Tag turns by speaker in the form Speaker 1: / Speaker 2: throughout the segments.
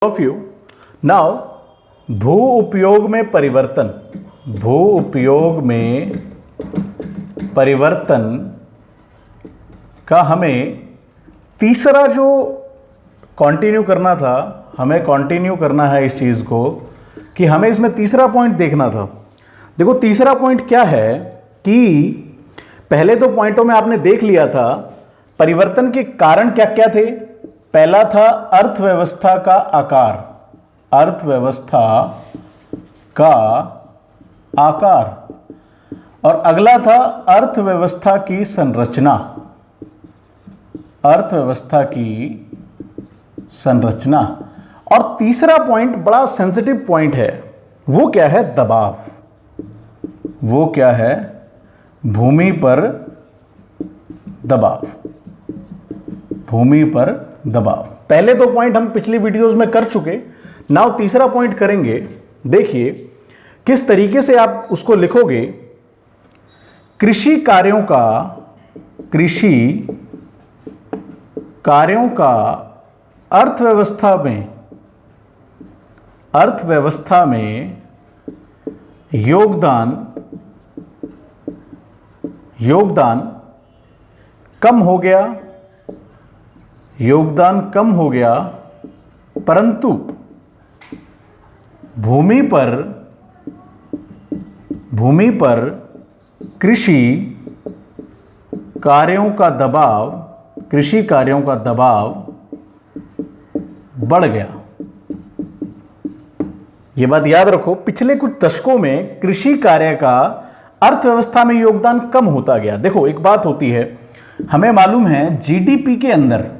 Speaker 1: Of you now भू उपयोग में परिवर्तन, भू उपयोग में परिवर्तन का हमें तीसरा जो कंटिन्यू करना था, हमें कंटिन्यू करना है इस चीज़ को कि हमें इसमें तीसरा पॉइंट देखना था। देखो तीसरा पॉइंट क्या है कि पहले दो पॉइंटों में आपने देख लिया था परिवर्तन के कारण क्या क्या थे। पहला था अर्थव्यवस्था का आकार, अर्थव्यवस्था का आकार, और अगला था अर्थव्यवस्था की संरचना, अर्थव्यवस्था की संरचना। और तीसरा पॉइंट बड़ा सेंसिटिव पॉइंट है, वो क्या है? दबाव। वो क्या है? भूमि पर दबाव, भूमि पर दबाव। पहले दो पॉइंट हम पिछली वीडियोस में कर चुके, नाउ तीसरा पॉइंट करेंगे। देखिए किस तरीके से आप उसको लिखोगे। कृषि कार्यों का, कृषि कार्यों का अर्थव्यवस्था में, अर्थव्यवस्था में योगदान, योगदान कम हो गया, योगदान कम हो गया, परंतु भूमि पर, भूमि पर कृषि कार्यों का दबाव, कृषि कार्यों का दबाव बढ़ गया। यह बात याद रखो, पिछले कुछ दशकों में कृषि कार्य का अर्थव्यवस्था में योगदान कम होता गया। देखो एक बात होती है, हमें मालूम है जीडीपी के अंदर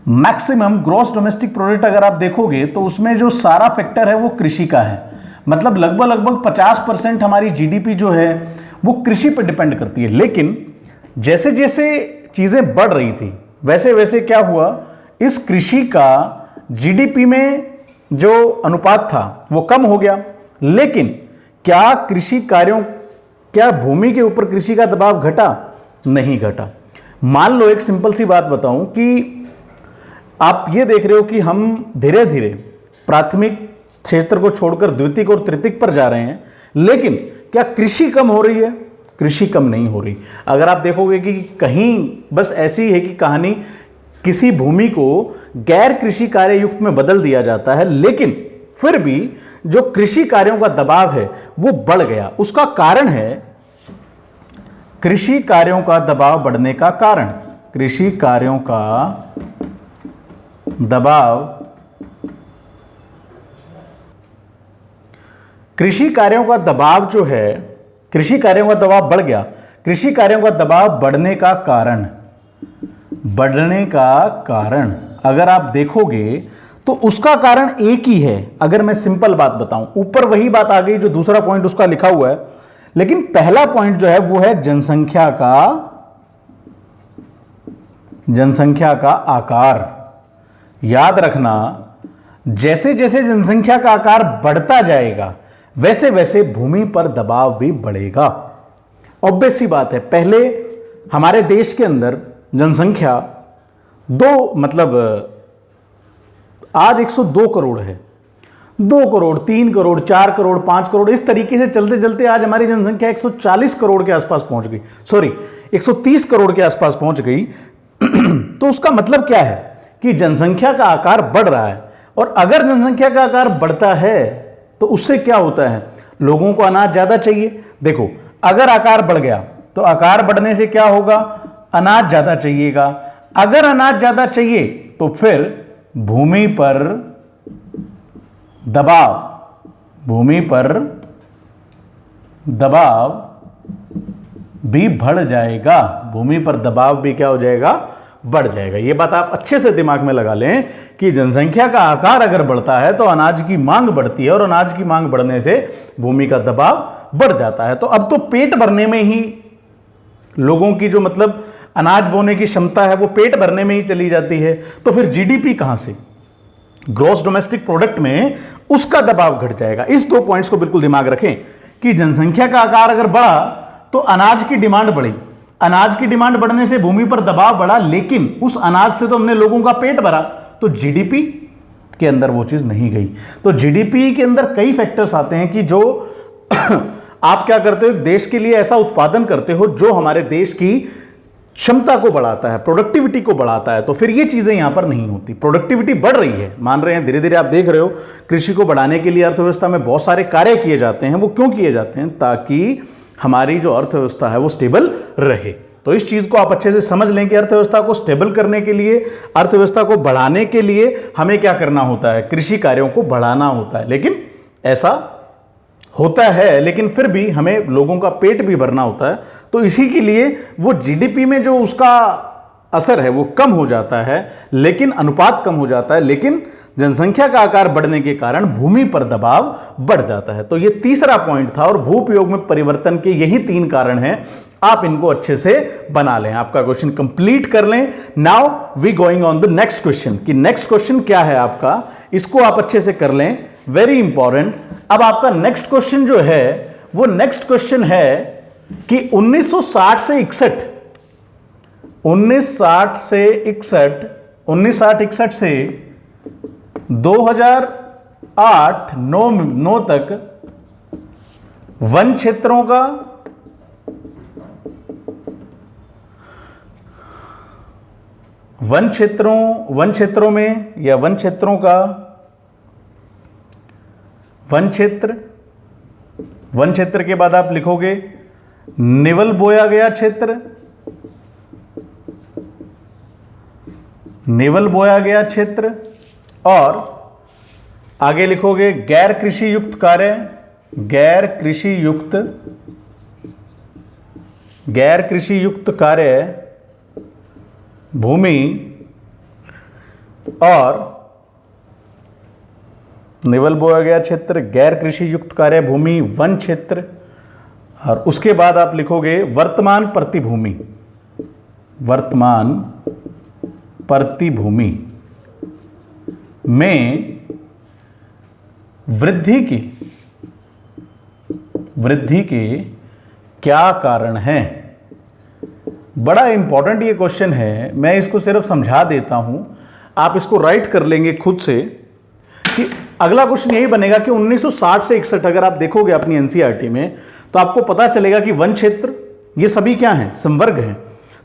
Speaker 1: मैक्सिमम ग्रॉस डोमेस्टिक प्रोडक्ट अगर आप देखोगे तो उसमें जो सारा फैक्टर है वो कृषि का है। मतलब लगभग 50% हमारी जीडीपी जो है वो कृषि पर डिपेंड करती है। लेकिन जैसे जैसे चीज़ें बढ़ रही थी वैसे वैसे क्या हुआ, इस कृषि का जीडीपी में जो अनुपात था वो कम हो गया। लेकिन क्या कृषि कार्यों, क्या भूमि के ऊपर कृषि का दबाव घटा? नहीं घटा। मान लो एक सिंपल सी बात बताऊं कि आप ये देख रहे हो कि हम धीरे धीरे प्राथमिक क्षेत्र को छोड़कर द्वितीयक और तृतीयक पर जा रहे हैं, लेकिन क्या कृषि कम हो रही है? कृषि कम नहीं हो रही। अगर आप देखोगे कि कहीं बस ऐसी है कि कहानी किसी भूमि को गैर कृषि कार्य युक्त में बदल दिया जाता है, लेकिन फिर भी जो कृषि कार्यों का दबाव है वो बढ़ गया। उसका कारण है कृषि कार्यों का दबाव बढ़ने का कारण, कृषि कार्यों का दबाव, कृषि कार्यों का दबाव जो है, कृषि कार्यों का दबाव बढ़ गया। कृषि कार्यों का दबाव बढ़ने का कारण, बढ़ने का कारण अगर आप देखोगे तो उसका कारण एक ही है। अगर मैं सिंपल बात बताऊं, ऊपर वही बात आ गई जो दूसरा पॉइंट उसका लिखा हुआ है, लेकिन पहला पॉइंट जो है वो है जनसंख्या का, जनसंख्या का आकार। याद रखना, जैसे जैसे जनसंख्या का आकार बढ़ता जाएगा वैसे वैसे भूमि पर दबाव भी बढ़ेगा। ऑब्वियस सी बात है, पहले हमारे देश के अंदर जनसंख्या आज 102 करोड़ है। 2 करोड़, 3 करोड़, 4 करोड़, 5 करोड़, इस तरीके से चलते चलते आज हमारी जनसंख्या 140 करोड़ के आसपास पहुंच गई, सॉरी 130 करोड़ के आसपास पहुंच गई। तो उसका मतलब क्या है कि जनसंख्या का आकार बढ़ रहा है, और अगर जनसंख्या का आकार बढ़ता है तो उससे क्या होता है, लोगों को अनाज ज्यादा चाहिए। देखो अगर आकार बढ़ गया तो आकार बढ़ने से क्या होगा, अनाज ज्यादा चाहिएगा। अगर अनाज ज्यादा चाहिए तो फिर भूमि पर दबाव, भूमि पर दबाव भी बढ़ जाएगा, भूमि पर दबाव भी क्या हो जाएगा, बढ़ जाएगा। ये बात आप अच्छे से दिमाग में लगा लें कि जनसंख्या का आकार अगर बढ़ता है तो अनाज की मांग बढ़ती है, और अनाज की मांग बढ़ने से भूमि का दबाव बढ़ जाता है। तो अब तो पेट भरने में ही लोगों की जो अनाज बोने की क्षमता है वो पेट भरने में ही चली जाती है, तो फिर जीडीपी कहां से, ग्रॉस डोमेस्टिक प्रोडक्ट में उसका दबाव घट जाएगा। इस दो पॉइंट्स को बिल्कुल दिमाग रखें कि जनसंख्या का आकार अगर बढ़ा तो अनाज की डिमांड बढ़ी, अनाज की डिमांड बढ़ने से भूमि पर दबाव बढ़ा, लेकिन उस अनाज से तो हमने लोगों का पेट भरा, तो जीडीपी के अंदर वो चीज नहीं गई। तो जीडीपी के अंदर कई फैक्टर्स आते हैं कि जो आप क्या करते हो, देश के लिए ऐसा उत्पादन करते हो जो हमारे देश की क्षमता को बढ़ाता है, प्रोडक्टिविटी को बढ़ाता है, तो फिर ये चीजें यहां पर नहीं होती। प्रोडक्टिविटी बढ़ रही है, मान रहे हैं, धीरे धीरे आप देख रहे हो कृषि को बढ़ाने के लिए अर्थव्यवस्था में बहुत सारे कार्य किए जाते हैं। वो क्यों किए जाते हैं? ताकि हमारी जो अर्थव्यवस्था है वो स्टेबल रहे। तो इस चीज को आप अच्छे से समझ लें कि अर्थव्यवस्था को स्टेबल करने के लिए, अर्थव्यवस्था को बढ़ाने के लिए हमें क्या करना होता है? कृषि कार्यों को बढ़ाना होता है। लेकिन ऐसा होता है, लेकिन फिर भी हमें लोगों का पेट भी भरना होता है। तो इसी के लिए वो जीडीपी में जो उसका असर है वो कम हो जाता है, लेकिन अनुपात कम हो जाता है, लेकिन जनसंख्या का आकार बढ़ने के कारण भूमि पर दबाव बढ़ जाता है। तो ये तीसरा पॉइंट था, और भूप्रयोग में परिवर्तन के यही 3 कारण हैं। आप इनको अच्छे से बना लें, आपका क्वेश्चन कंप्लीट कर लें। Now we going on the next question, कि नेक्स्ट क्वेश्चन क्या है आपका, इसको आप अच्छे से कर लें, वेरी इंपॉर्टेंट। अब आपका नेक्स्ट क्वेश्चन जो है वो नेक्स्ट क्वेश्चन है कि 1960 से 61 से 2008-9 तक वन क्षेत्रों का वन क्षेत्रों में या वन क्षेत्रों का वन क्षेत्र के बाद आप लिखोगे निवल बोया गया क्षेत्र, निवल बोया गया क्षेत्र, और आगे लिखोगे गैर कृषि युक्त कार्य, गैर कृषि युक्त कार्य भूमि, और निवल बोया गया क्षेत्र, गैर कृषि युक्त कार्य भूमि, वन क्षेत्र, और उसके बाद आप लिखोगे वर्तमान प्रतिभूमि, वर्तमान प्रतिभूमि में वृद्धि के क्या कारण हैं। बड़ा इंपॉर्टेंट ये क्वेश्चन है, मैं इसको सिर्फ समझा देता हूं, आप इसको राइट कर लेंगे खुद से। कि अगला क्वेश्चन यही बनेगा कि 1960 से 61 अगर आप देखोगे अपनी एनसीईआरटी में, तो आपको पता चलेगा कि वन क्षेत्र ये सभी क्या हैं? संवर्ग हैं।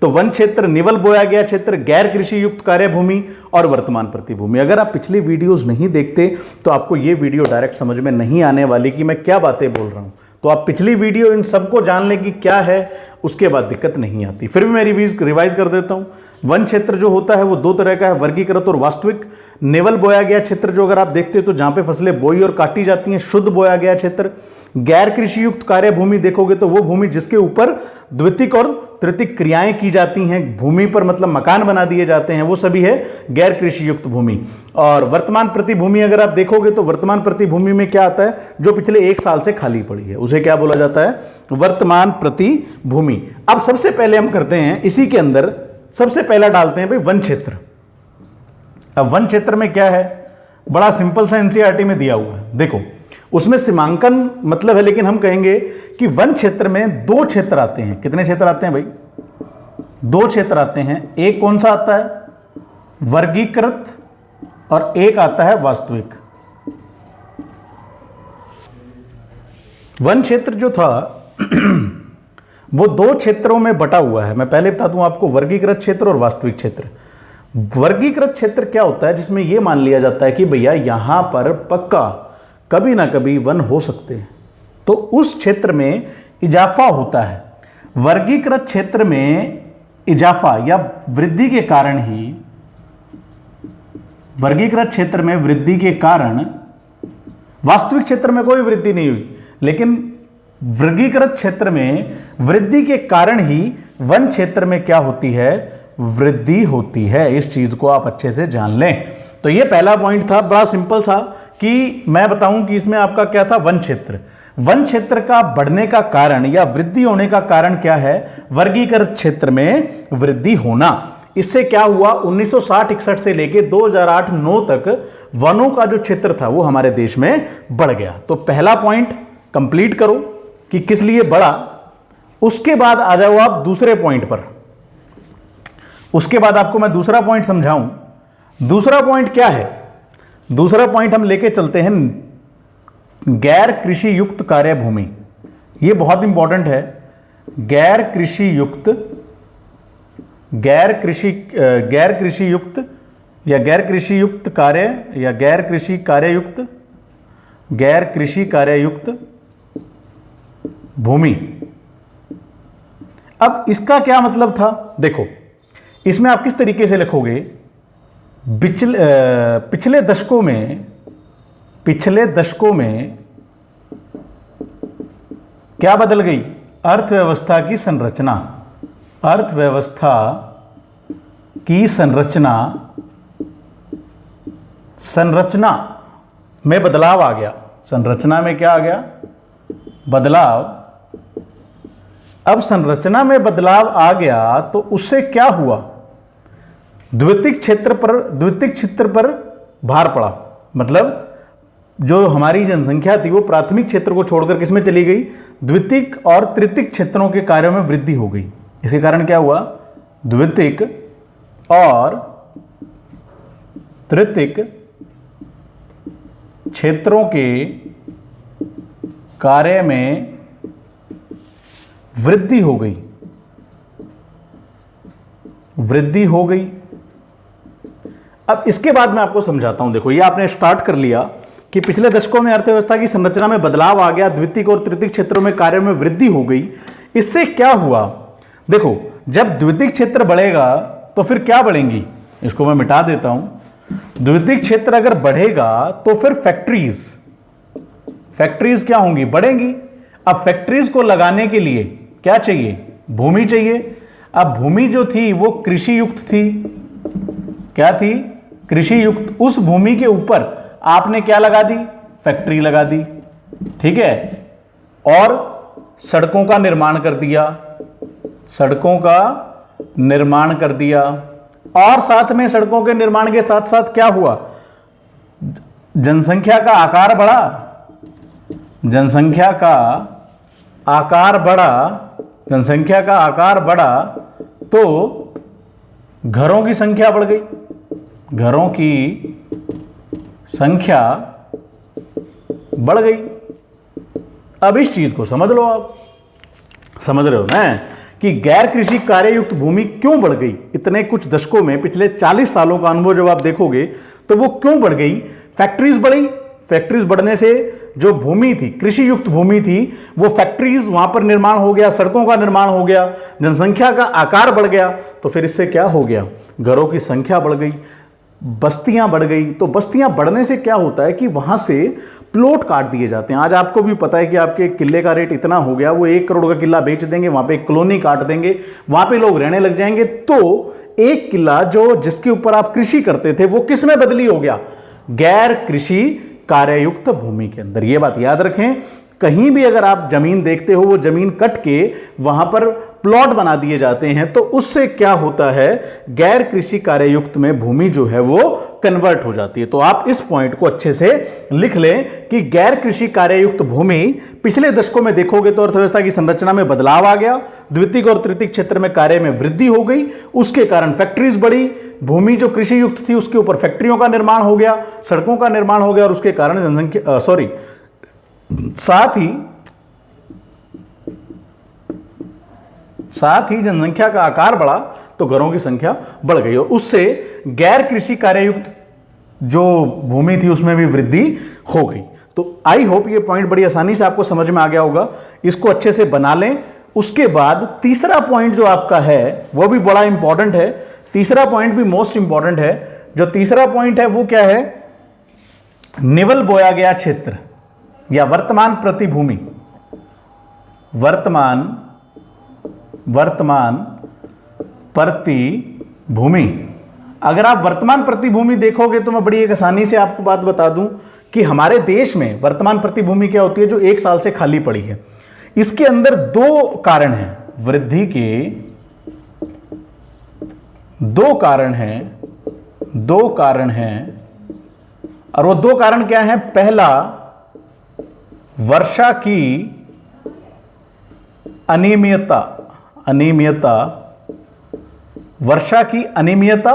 Speaker 1: तो वन क्षेत्र, निवल बोया गया क्षेत्र, गैर कृषि युक्त कार्य भूमि और वर्तमान प्रतिभूमि। अगर आप पिछली वीडियोस नहीं देखते तो आपको ये वीडियो डायरेक्ट समझ में नहीं आने वाली कि मैं क्या बातें बोल रहा हूं। तो आप पिछली वीडियो इन सबको जान लें कि क्या है, उसके बाद दिक्कत नहीं आती। फिर भी मैं रिवाइज कर देता हूं। वन क्षेत्र जो होता है वो 2 तरह का है, वर्गीकृत और वास्तविक। निवल बोया गया क्षेत्र जो अगर आप देखते हो तो जहां पे फसलें बोई और काटी जाती हैं, शुद्ध बोया गया क्षेत्र। गैर कृषि युक्त कार्य भूमि देखोगे तो वो भूमि जिसके ऊपर द्वितीयक और तृतीयक क्रियाएं की जाती हैं, भूमि पर मतलब मकान बना दिए जाते हैं, वो सभी है गैर कृषि युक्त भूमि। और वर्तमान प्रतिभूमि अगर आप देखोगे तो वर्तमान प्रतिभूमि में क्या आता है? जो पिछले 1 साल से खाली पड़ी है, उसे क्या बोला जाता है? वर्तमान प्रतिभूमि। अब सबसे पहले हम करते हैं, इसी के अंदर सबसे पहला डालते हैं भाई वन क्षेत्र। अब वन क्षेत्र में क्या है? बड़ा सिंपल सा एनसीईआरटी में दिया हुआ है, देखो उसमें सीमांकन मतलब है, लेकिन हम कहेंगे कि वन क्षेत्र में 2 क्षेत्र आते हैं। कितने क्षेत्र आते हैं भाई? 2 क्षेत्र आते हैं। एक कौन सा आता है? वर्गीकृत, और एक आता है वास्तविक। वन क्षेत्र जो था वो 2 क्षेत्रों में बटा हुआ है। मैं पहले बता दूं आपको, वर्गीकृत क्षेत्र और वास्तविक क्षेत्र। वर्गीकृत क्षेत्र क्या होता है? जिसमें यह मान लिया जाता है कि भैया यहां पर पक्का कभी ना कभी वन हो सकते हैं, तो उस क्षेत्र में इजाफा होता है। वर्गीकृत क्षेत्र में इजाफा या वृद्धि के कारण ही, वर्गीकृत क्षेत्र में वृद्धि के कारण, वास्तविक क्षेत्र में कोई वृद्धि नहीं हुई, लेकिन वर्गीकृत क्षेत्र में वृद्धि के कारण ही वन क्षेत्र में क्या होती है? वृद्धि होती है। इस चीज को आप अच्छे से जान लें। तो ये पहला पॉइंट था, बड़ा सिंपल सा, कि मैं बताऊं कि इसमें आपका क्या था? वन क्षेत्र। वन क्षेत्र का बढ़ने का कारण या वृद्धि होने का कारण क्या है? वर्गीकृत क्षेत्र में वृद्धि होना। इससे क्या हुआ? 1960-61 से लेके 2008-9 तक वनों का जो क्षेत्र था वो हमारे देश में बढ़ गया। तो पहला पॉइंट कंप्लीट करो कि किस लिए बढ़ा। उसके बाद आ जाओ आप दूसरे पॉइंट पर। उसके बाद आपको मैं दूसरा पॉइंट समझाऊं। दूसरा पॉइंट क्या है? दूसरा पॉइंट हम लेके चलते हैं, गैर कृषि युक्त कार्य भूमि। ये बहुत इंपॉर्टेंट है। गैर कृषि युक्त या गैर कृषि युक्त कार्य या गैर कृषि कार्य युक्त भूमि। अब इसका क्या मतलब था? देखो, इसमें आप किस तरीके से लिखोगे, पिछले दशकों में क्या बदल गई? अर्थव्यवस्था की संरचना में बदलाव आ गया। संरचना में क्या आ गया? बदलाव। अब संरचना में बदलाव आ गया तो उससे क्या हुआ? द्वितीयक क्षेत्र पर भार पड़ा। मतलब जो हमारी जनसंख्या थी वो प्राथमिक क्षेत्र को छोड़कर किसमें चली गई? द्वितीयक और तृतीयक क्षेत्रों के कार्यों में वृद्धि हो गई। इसके कारण क्या हुआ? द्वितीयक और तृतीयक क्षेत्रों के कार्य में वृद्धि हो गई। अब इसके बाद मैं आपको समझाता हूं। देखो, ये आपने स्टार्ट कर लिया कि पिछले दशकों में अर्थव्यवस्था की संरचना में बदलाव आ गया, द्वितीयक और तृतीयक क्षेत्रों में कार्यों में वृद्धि हो गई। इससे क्या हुआ? देखो, जब द्वितीयक क्षेत्र बढ़ेगा तो फिर क्या बढ़ेंगी? इसको मैं मिटा देता हूं। द्वितीयक क्षेत्र अगर बढ़ेगा तो फिर फैक्ट्रीज क्या होंगी? बढ़ेंगी। अब फैक्ट्रीज को लगाने के लिए क्या चाहिए? भूमि चाहिए। अब भूमि जो थी वो कृषि युक्त थी। क्या थी? कृषि युक्त। उस भूमि के ऊपर आपने क्या लगा दी? फैक्ट्री लगा दी। ठीक है। और सड़कों का निर्माण कर दिया। और साथ में सड़कों के निर्माण के साथ साथ क्या हुआ? जनसंख्या का आकार बढ़ा तो घरों की संख्या बढ़ गई। अब इस चीज को समझ लो। आप समझ रहे हो ना कि गैर कृषि कार्य युक्त भूमि क्यों बढ़ गई इतने कुछ दशकों में? पिछले 40 सालों का अनुभव जब आप देखोगे तो वो क्यों बढ़ गई? फैक्ट्रीज बढ़ी। फैक्ट्रीज बढ़ने से जो भूमि थी, कृषि युक्त भूमि थी, वो फैक्ट्रीज वहां पर निर्माण हो गया, सड़कों का निर्माण हो गया, जनसंख्या का आकार बढ़ गया। तो फिर इससे क्या हो गया? घरों की संख्या बढ़ गई, बस्तियां बढ़ गई। तो बस्तियां बढ़ने से क्या होता है कि वहां से प्लॉट काट दिए जाते हैं। आज आपको भी पता है कि आपके किले का रेट इतना हो गया, वो 1 करोड़ का किला बेच देंगे, वहां पे एक कॉलोनी काट देंगे, वहां पे लोग रहने लग जाएंगे। तो एक किला जिसके ऊपर आप कृषि करते थे वो किस में बदली हो गया? गैर कृषि कार्ययुक्त भूमि के अंदर। ये बात याद रखें। कहीं भी अगर आप जमीन देखते हो, वो जमीन कट के वहां पर प्लॉट बना दिए जाते हैं, तो उससे क्या होता है? गैर कृषि कार्ययुक्त में भूमि जो है वो कन्वर्ट हो जाती है। तो आप इस पॉइंट को अच्छे से लिख लें कि गैर कृषि कार्ययुक्त भूमि पिछले दशकों में देखोगे तो अर्थव्यवस्था की संरचना में बदलाव आ गया, द्वितीयक और तृतीयक क्षेत्र में कार्य में वृद्धि हो गई, उसके कारण फैक्ट्रीज बढ़ी, भूमि जो कृषि युक्त थी उसके ऊपर फैक्ट्रियों का निर्माण हो गया, सड़कों का निर्माण हो गया, और उसके कारण जनसंख्या साथ ही जनसंख्या का आकार बढ़ा तो घरों की संख्या बढ़ गई, और उससे गैर कृषि कार्ययुक्त जो भूमि थी उसमें भी वृद्धि हो गई। तो आई होप ये पॉइंट बड़ी आसानी से आपको समझ में आ गया होगा। इसको अच्छे से बना लें। उसके बाद तीसरा पॉइंट जो आपका है वो भी बड़ा इंपॉर्टेंट है। तीसरा पॉइंट भी मोस्ट इंपॉर्टेंट है। जो तीसरा पॉइंट है वो क्या है? निवल बोया गया क्षेत्र या वर्तमान प्रतिभूमि। वर्तमान प्रतिभूमि। अगर आप वर्तमान प्रतिभूमि देखोगे तो मैं बड़ी एक आसानी से आपको बात बता दूं कि हमारे देश में वर्तमान प्रतिभूमि क्या होती है? जो 1 साल से खाली पड़ी है। इसके अंदर 2 कारण हैं, वृद्धि के 2 कारण हैं, और वो 2 कारण क्या हैं? पहला, वर्षा की अनियमितता, वर्षा की अनियमितता,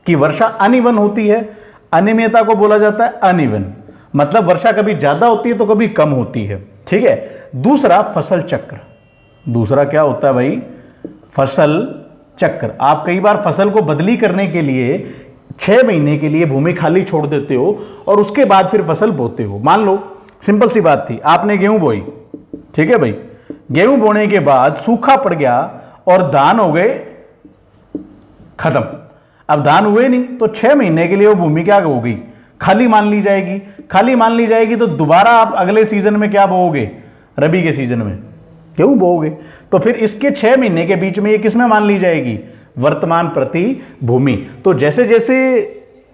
Speaker 1: की वर्षा अनिवन होती है। अनियमितता को बोला जाता है अनइवन, मतलब वर्षा कभी ज्यादा होती है तो कभी कम होती है। ठीक है। दूसरा फसल चक्र, दूसरा क्या होता है भाई, फसल चक्र। आप कई बार फसल को बदली करने के लिए 6 महीने के लिए भूमि खाली छोड़ देते हो और उसके बाद फिर फसल बोते हो। मान लो सिंपल सी बात थी, आपने गेहूं बोई, ठीक है भाई, गेहूं बोने के बाद सूखा पड़ गया और धान हो गए खत्म। अब धान हुए नहीं तो 6 महीने के लिए वो भूमि क्या हो गई, खाली मान ली जाएगी। खाली मान ली जाएगी तो दोबारा आप अगले सीजन में क्या बोओगे, रबी के सीजन में गेहूं बोओगे। तो फिर इसके 6 महीने के बीच में ये किस में मान ली जाएगी, वर्तमान प्रति भूमि। तो जैसे जैसे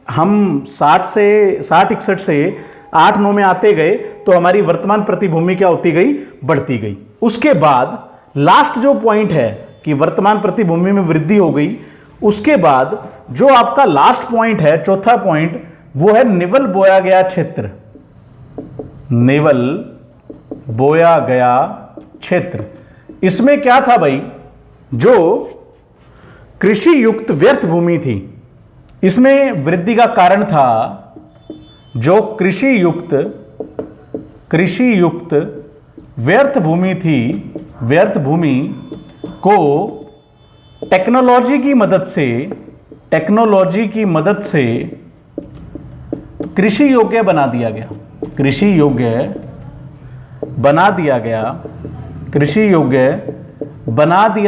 Speaker 1: हम 60-61 से 8-9 में आते गए तो हमारी वर्तमान प्रति भूमि क्या होती गई, बढ़ती गई। उसके बाद लास्ट जो पॉइंट है कि वर्तमान प्रति भूमि में वृद्धि हो गई, उसके बाद जो आपका लास्ट पॉइंट है, चौथा पॉइंट, वो है निवल बोया गया क्षेत्र। निवल बोया गया क्षेत्र, इसमें क्या था भाई, जो कृषि युक्त व्यर्थ भूमि थी, इसमें वृद्धि का कारण था जो कृषि युक्त व्यर्थ भूमि थी, व्यर्थ भूमि को टेक्नोलॉजी की मदद से कृषि योग्य बना दिया गया, कृषि योग्य बना दिया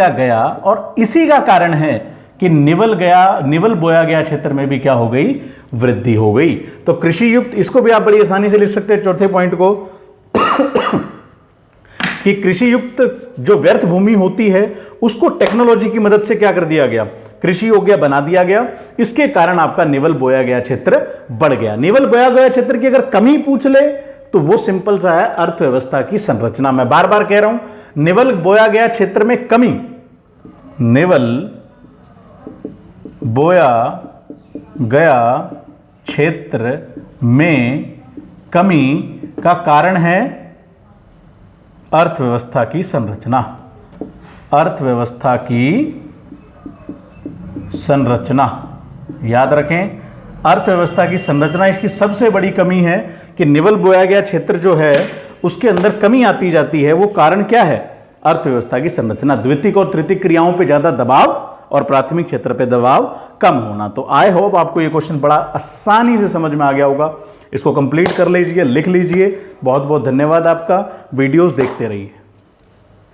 Speaker 1: गया। और इसी का कारण है कि निवल बोया गया क्षेत्र में भी क्या हो गई, वृद्धि हो गई। तो कृषि युक्त, इसको भी आप बड़ी आसानी से लिख सकते हैं चौथे पॉइंट को कि कृषि युक्त जो व्यर्थ भूमि होती है उसको टेक्नोलॉजी की मदद से क्या कर दिया गया, कृषि योग्य बना दिया गया। इसके कारण आपका निवल बोया गया क्षेत्र बढ़ गया। निवल बोया गया क्षेत्र की अगर कमी पूछ ले तो वो सिंपल सा है, अर्थव्यवस्था की संरचना। मैं बार बार कह रहा हूं, निवल बोया गया क्षेत्र में कमी, निवल बोया गया क्षेत्र में कमी का कारण है अर्थव्यवस्था की संरचना। अर्थव्यवस्था की संरचना याद रखें, अर्थव्यवस्था की संरचना। इसकी सबसे बड़ी कमी है कि निवल बोया गया क्षेत्र जो है उसके अंदर कमी आती जाती है। वो कारण क्या है, अर्थव्यवस्था की संरचना। द्वितीयक और तृतीयक क्रियाओं पे ज्यादा दबाव और प्राथमिक क्षेत्र पे दबाव कम होना। तो आई होप आपको ये क्वेश्चन बड़ा आसानी से समझ में आ गया होगा। इसको कंप्लीट कर लीजिए, लिख लीजिए। बहुत बहुत धन्यवाद आपका। वीडियोस देखते रहिए।